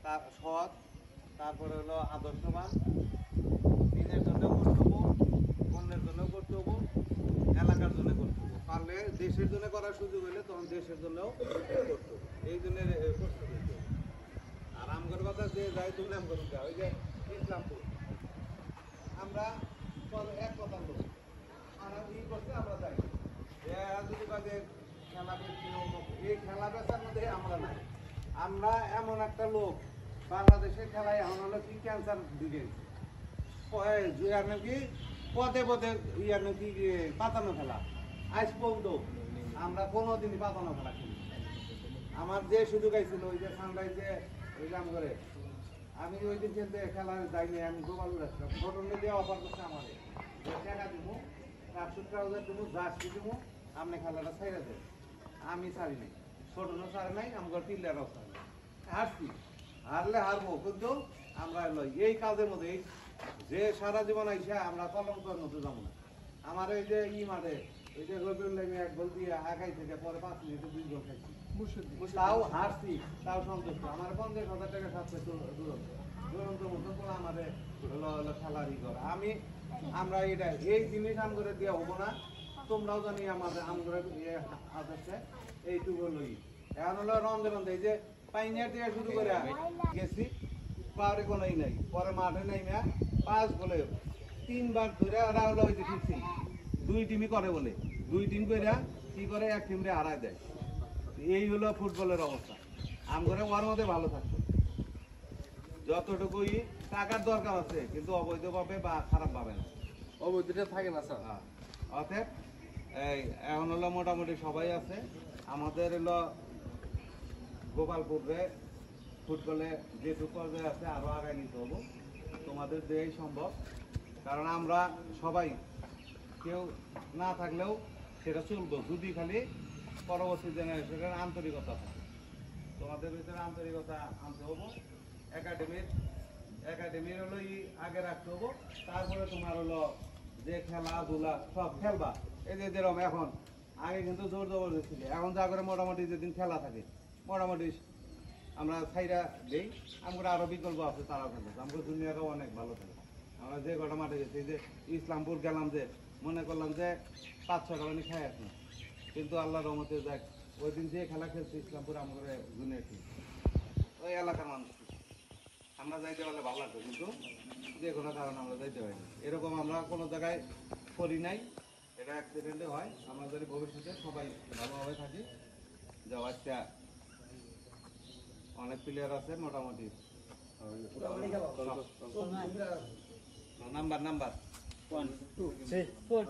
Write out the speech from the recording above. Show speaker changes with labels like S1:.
S1: সৎ, তারপরে হলো আদর্শবান, নিজের জন্য করতে হবো, অন্যের জন্য করতে হবো, এলাকার জন্য করতে হবো। পারলে দেশের জন্য করার সুযোগ হলে তখন দেশের জন্যও করতে হবে। এই জন্য করতে হবে। আর আমগর কথা যে যাই তুমি আমগর ওই যে ইসলামপুর আমরা এক কথা লোক আমরা ই করতে আমরা যাই যদি বাদে খেলা বেশি এই খেলা বেচার মধ্যে আমরা নাই। আমরা এমন একটা লোক বাংলাদেশের খেলায় এখন হলো কি ক্যান্সার দিকে ইয়ার নাকি পদে পদে ইয়ার নাকি পাতানো খেলা আজ পর্যন্ত আমরা কোনোদিনই পাতানো খেলা খেলি। আমার যে সুযোগ আইছিল ওই যে সানরাইজে ওই কাম করে আমি ওই দিন খেলতে খেলা যাইনি, আমি গোপাল রাখছিলাম ঘটনা দিয়ে অফার করছে আমাদের টাকা দিব 70,000 দিব জার্সি দিব আপনি খেলাটা ছাইরা দেন। আমি ছাড়ি নাই, ছোটনো ছাড়ে নাই, আমার পিল্লারাও ছাড়ে নাই। হারছি, হারলে হারবো কিন্তু আমরা এই কাজের মধ্যে যে সারা জীবন আইসা আমরা কলঙ্কের মধ্যে যাবো না। আমার এই যে মাঠে ওই যে রবিউল্লাহ এক গোল দিয়ে আগাই থেকে পরে 5 মিনিটে 2 গোল খাইছি, তাও হারছি, তাও সন্তুষ্ট। আমার 50,000 টাকা সাথে দুরন্ত মতো করে আমাদের খেলারই করে আমরা এটা এই জিনিস আম করে দেওয়া হবো না। তোমরাও জানি আমাদের আম করে আছে এইটুকু লই। এখন হলো রন্ধে এই যে পাইনিয়ার দিয়ে শুরু করে গেছি, পাওয়ারে কোনোই নাই, পরে মাঠে নাই না 5 বলে 3 বার ধরে ওরা হলো ওই যে ফিক্সিং 2 টিমই করে বলে 2 টিম করে কি করে এক টিমরে হারায় দেয়। এই হলো ফুটবলের অবস্থা। আমগরে ওর মধ্যে ভালো থাকতো, যতটুকুই টাকার দরকার আছে কিন্তু অবৈধভাবে বা খারাপ ভাবে না,
S2: অবৈধটা থাকে না স্যার।
S1: অতএব এখন হলো মোটামুটি সবাই আছে। আমাদের হলো গোপালপুরে ফুটবলে যেটুকু পর্যায়ে আছে আরো আগায় নিতে হবো, তোমাদের দিয়েই সম্ভব। কারণ আমরা সবাই কেউ না থাকলেও সেটা চলবো যদি খালি পরবর্তী জেনারেশনের আন্তরিকতা থাকে। তোমাদের ভিতরে আন্তরিকতা আনতে হবো, একাডেমির হলো আগে রাখতে হবো, তারপরে তোমার হলো যে খেলাধুলা সব খেলবা। এই যে যেরকম এখন আগে কিন্তু জোর জবরদস্তি ছিল, এখন যা করে মোটামুটি যেদিন খেলা থাকে মোটামুটি আমরা ছাইরা দেই। আমরা আরো বিকল্প আছে, তারাও খেলতে আমরা দুনিয়াটাও অনেক ভালো থাকে। আমরা যে কটা মাঠে গেছি, যে ইসলামপুর গেলাম, যে মনে করলাম যে 5-6টা মানে খাই আসলাম, কিন্তু আল্লাহর রহমতে দেখ ওই দিন যে খেলা খেলছে ইসলামপুর আমাদের দুনিয়া ঠিক ওই এলাকার মানুষ আমরা যাইতে পারলে ভালো লাগতো, কিন্তু যে কোনো কারণে আমরা যাইতে পারিনি। এরকম আমরা কোনো জায়গায় করি নাই, এটা অ্যাক্সিডেন্টে হয়। আমরা যদি ভবিষ্যতে সবাই ভালোভাবে থাকি, যাও আজকে অনেক প্লেয়ার আছে মোটামুটি নাম্বার 1 2 3 4